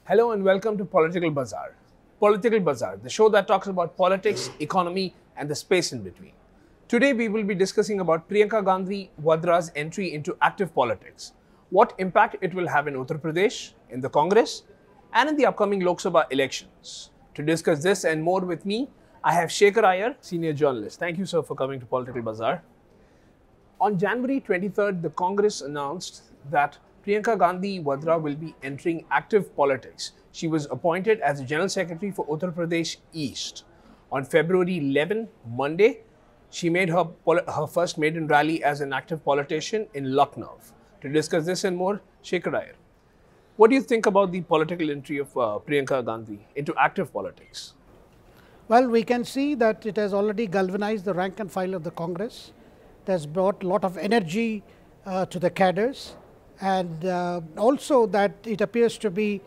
Hello and welcome to Political Bazaar. Political Bazaar, the show that talks about politics, economy, and the space in between. Today we will be discussing about Priyanka Gandhi Vadra's entry into active politics, what impact it will have in Uttar Pradesh, in the Congress, and in the upcoming Lok Sabha elections. To discuss this and more with me, I have Shekhar Iyer, senior journalist. Thank you, sir, for coming to Political Bazaar. On January 23rd, the Congress announced that Priyanka Gandhi Vadra will be entering active politics. She was appointed as the General Secretary for Uttar Pradesh East. On February 11, Monday, she made her first maiden rally as an active politician in Lucknow. To discuss this and more, Shekhar Iyer. What do you think about the political entry of Priyanka Gandhi into active politics? Well, we can see that it has already galvanized the rank and file of the Congress. It has brought a lot of energy to the cadres, and also that it appears to be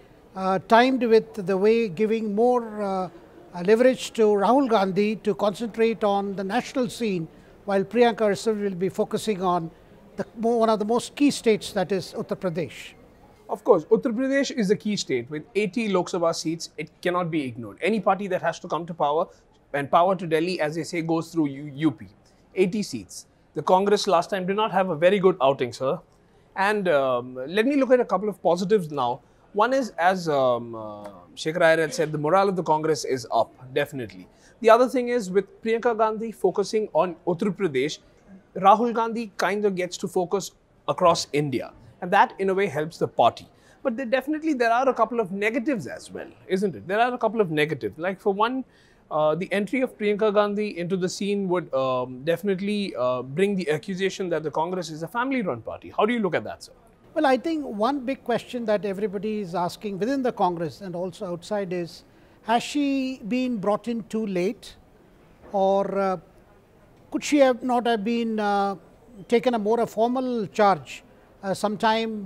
timed with the way giving more leverage to Rahul Gandhi to concentrate on the national scene, while Priyanka herself will be focusing on one of the most key states, that is Uttar Pradesh. Of course, Uttar Pradesh is a key state with 80 Lok Sabha seats. It cannot be ignored. Any party that has to come to power, and power to Delhi, as they say, goes through UP. 80 seats. The Congress last time did not have a very good outing, sir. And let me look at a couple of positives now. One is, as Shekhar Iyer had said, the morale of the Congress is up, definitely. The other thing is, with Priyanka Gandhi focusing on Uttar Pradesh, Rahul Gandhi kind of gets to focus across India. And that, in a way, helps the party. But there are a couple of negatives as well, isn't it? There are a couple of negatives. Like, for one, the entry of Priyanka Gandhi into the scene would definitely bring the accusation that the Congress is a family-run party. How do you look at that, sir? Well, I think one big question that everybody is asking within the Congress and also outside is, has she been brought in too late, or could she not have been taken a more formal charge sometime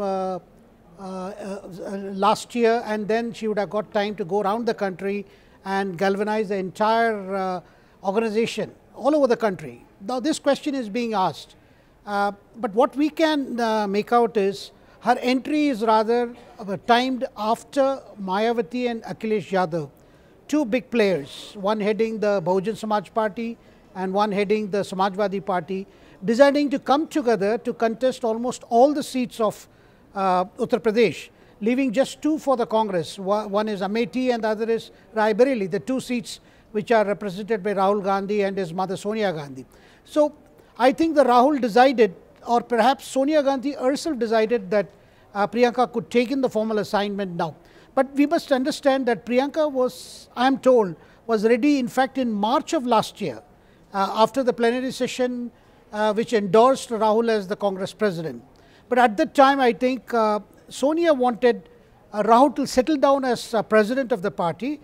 last year, and then she would have got time to go around the country and galvanize the entire organization all over the country. Now, this question is being asked, but what we can make out is her entry is rather timed after Mayawati and Akhilesh Yadav, two big players, one heading the Bahujan Samaj Party and one heading the Samajwadi Party, deciding to come together to contest almost all the seats of Uttar Pradesh, leaving just two for the Congress. One is Amethi and the other is Rai Bareli, the two seats which are represented by Rahul Gandhi and his mother Sonia Gandhi. So, I think the Rahul decided, or perhaps Sonia Gandhi herself decided, that Priyanka could take in the formal assignment now. But we must understand that Priyanka was, I am told, was ready in fact in March of last year, after the plenary session which endorsed Rahul as the Congress president. But at that time, I think Sonia wanted Rahul to settle down as president of the party,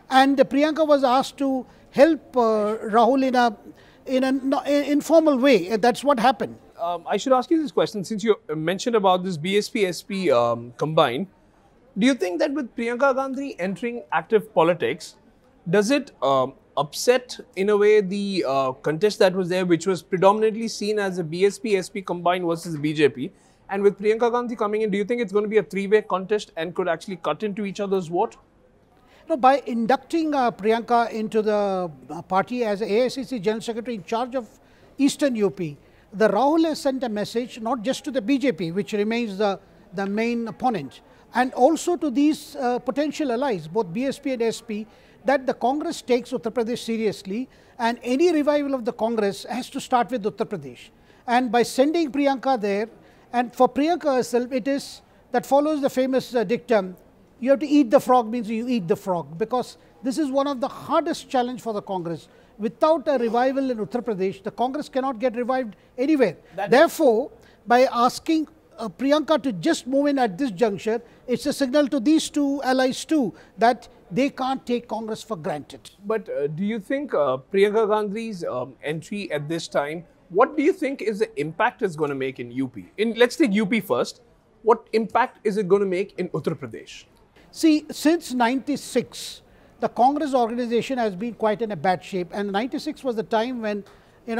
and Priyanka was asked to help Rahul in an informal way, and that's what happened. I should ask you this question, since you mentioned about this BSP-SP combined. Do you think that with Priyanka Gandhi entering active politics, does it upset in a way the contest that was there, which was predominantly seen as a BSP-SP combined versus BJP? And with Priyanka Gandhi coming in, do you think it's going to be a three-way contest and could actually cut into each other's vote? No, by inducting Priyanka into the party as AICC General Secretary in charge of Eastern UP, the Rahul has sent a message not just to the BJP, which remains the main opponent, and also to these potential allies, both BSP and SP, that the Congress takes Uttar Pradesh seriously, and any revival of the Congress has to start with Uttar Pradesh. And by sending Priyanka there, and for Priyanka herself, it is that follows the famous dictum, you have to eat the frog means you eat the frog, because this is one of the hardest challenge for the Congress. Without a revival in Uttar Pradesh, the Congress cannot get revived anywhere. Therefore, by asking Priyanka to just move in at this juncture, it's a signal to these two allies too that they can't take Congress for granted. But do you think Priyanka Gandhi's entry at this time, what do you think is the impact it's going to make in UP? Let's take UP first. What impact is it going to make in Uttar Pradesh? See, since 96, the Congress organization has been quite in a bad shape, and 96 was the time when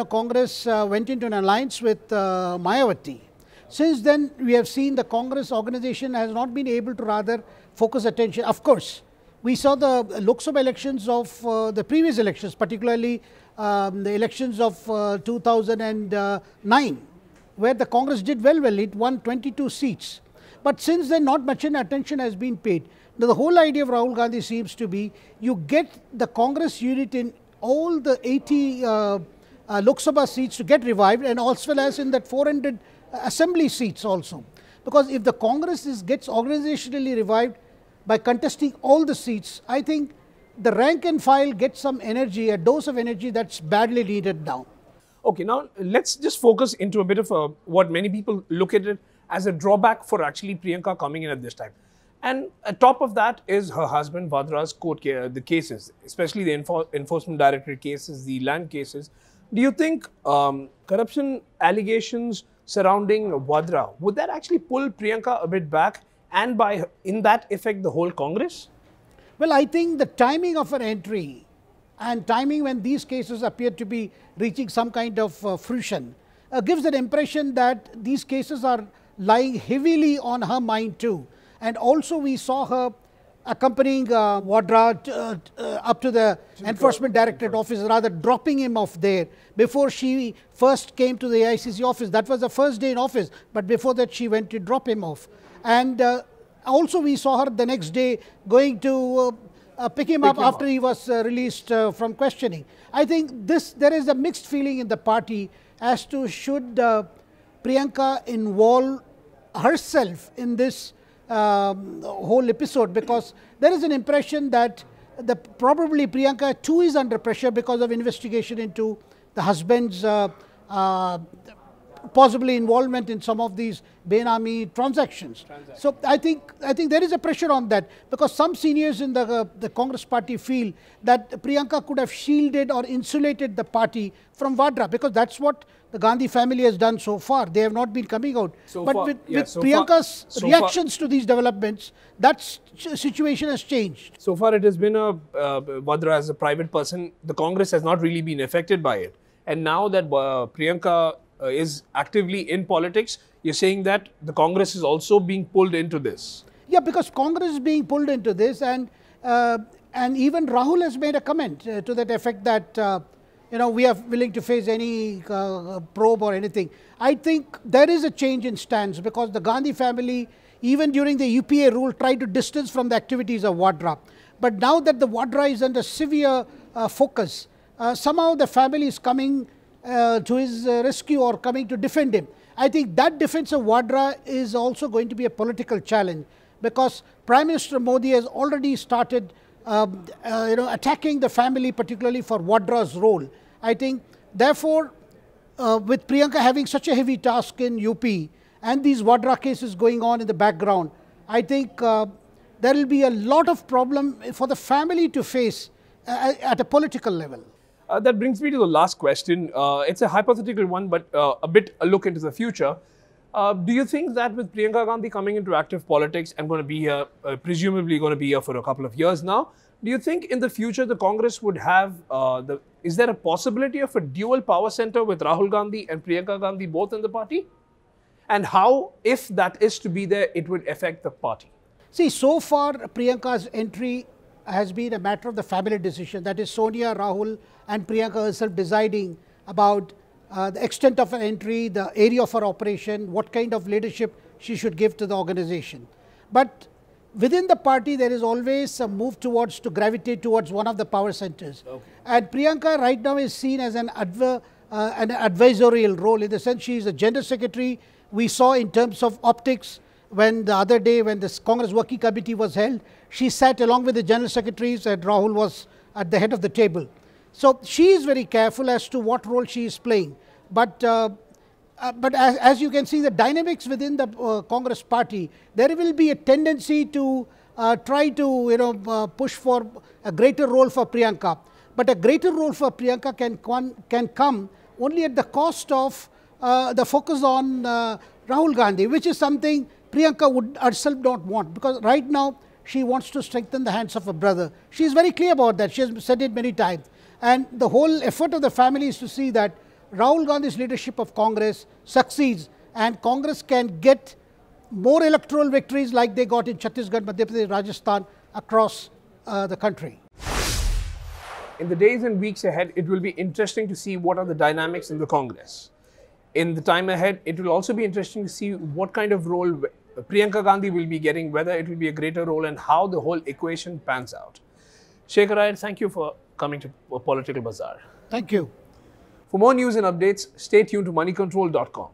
Congress went into an alliance with Mayawati. Since then, we have seen the Congress organization has not been able to rather focus attention. Of course, we saw the Lok Sabha elections of the previous elections, particularly the elections of 2009, where the Congress did well. It won 22 seats. But since then, not much attention has been paid. Now, the whole idea of Rahul Gandhi seems to be you get the Congress unit in all the 80 Lok Sabha seats to get revived, and as well as in that 400 assembly seats also. Because if the Congress gets organizationally revived by contesting all the seats, I think the rank and file gets some energy, a dose of energy that's badly needed now. Okay, now let's just focus into a bit of what many people look at it as a drawback for actually Priyanka coming in at this time. And on top of that is her husband Vadra's the cases, especially the enforcement directorate cases, the land cases. Do you think corruption allegations surrounding Vadra, would that actually pull Priyanka a bit back and in that effect the whole Congress? Well, I think the timing of her entry and timing when these cases appear to be reaching some kind of fruition gives an impression that these cases are lying heavily on her mind too. And also we saw her accompanying Vadra up to the Enforcement Directorate office, rather dropping him off there before she first came to the AICC office. That was the first day in office, but before that she went to drop him off. And also we saw her the next day going to pick him up after he was released from questioning. I think there is a mixed feeling in the party as to should Priyanka involve herself in this whole episode, because there is an impression that probably Priyanka too is under pressure because of investigation into the husband's possibly involvement in some of these Benami transactions. So I think there is a pressure on that, because some seniors in the Congress party feel that Priyanka could have shielded or insulated the party from Vadra, because that's what the Gandhi family has done so far. They have not been coming out. But with Priyanka's reactions to these developments, that situation has changed. So far it has been Vadra as a private person, the Congress has not really been affected by it. And now that Priyanka is actively in politics, you're saying that the Congress is also being pulled into this. Yeah, because Congress is being pulled into this, and even Rahul has made a comment to that effect that we are willing to face any probe or anything. I think there is a change in stance, because the Gandhi family, even during the UPA rule, tried to distance from the activities of Vadra. But now that the Vadra is under severe focus, somehow the family is coming to his rescue or coming to defend him. I think that defense of Vadra is also going to be a political challenge, because Prime Minister Modi has already started attacking the family, particularly for Vadra's role. I think therefore with Priyanka having such a heavy task in UP and these Vadra cases going on in the background, I think there will be a lot of problem for the family to face at a political level. That brings me to the last question. It's a hypothetical one, but a look into the future. Do you think that with Priyanka Gandhi coming into active politics and going to be here, presumably going to be here for a couple of years now, do you think in the future the Congress would have, is there a possibility of a dual power center with Rahul Gandhi and Priyanka Gandhi both in the party? And how, if that is to be there, it would affect the party? See, so far Priyanka's entry has been a matter of the family decision. That is Sonia, Rahul and Priyanka herself deciding about the extent of her entry, the area of her operation, what kind of leadership she should give to the organization. But within the party, there is always a move to gravitate towards one of the power centers. Okay. And Priyanka right now is seen as an advisorial role, in the sense she is a general secretary. We saw in terms of optics, when the other day when this Congress working committee was held, she sat along with the general secretaries and Rahul was at the head of the table. So she is very careful as to what role she is playing. But as you can see, the dynamics within the Congress party, there will be a tendency to try to push for a greater role for Priyanka. But a greater role for Priyanka can come only at the cost of the focus on Rahul Gandhi, which is something Priyanka would herself not want, because right now she wants to strengthen the hands of her brother. She is very clear about that. She has said it many times. And the whole effort of the family is to see that Rahul Gandhi's leadership of Congress succeeds and Congress can get more electoral victories like they got in Chhattisgarh, Madhya Pradesh, Rajasthan, across the country. In the days and weeks ahead, it will be interesting to see what are the dynamics in the Congress. In the time ahead, it will also be interesting to see what kind of role Priyanka Gandhi will be getting, whether it will be a greater role, and how the whole equation pans out. Shekhar Iyer, thank you for coming to Political Bazaar. Thank you. For more news and updates, stay tuned to moneycontrol.com.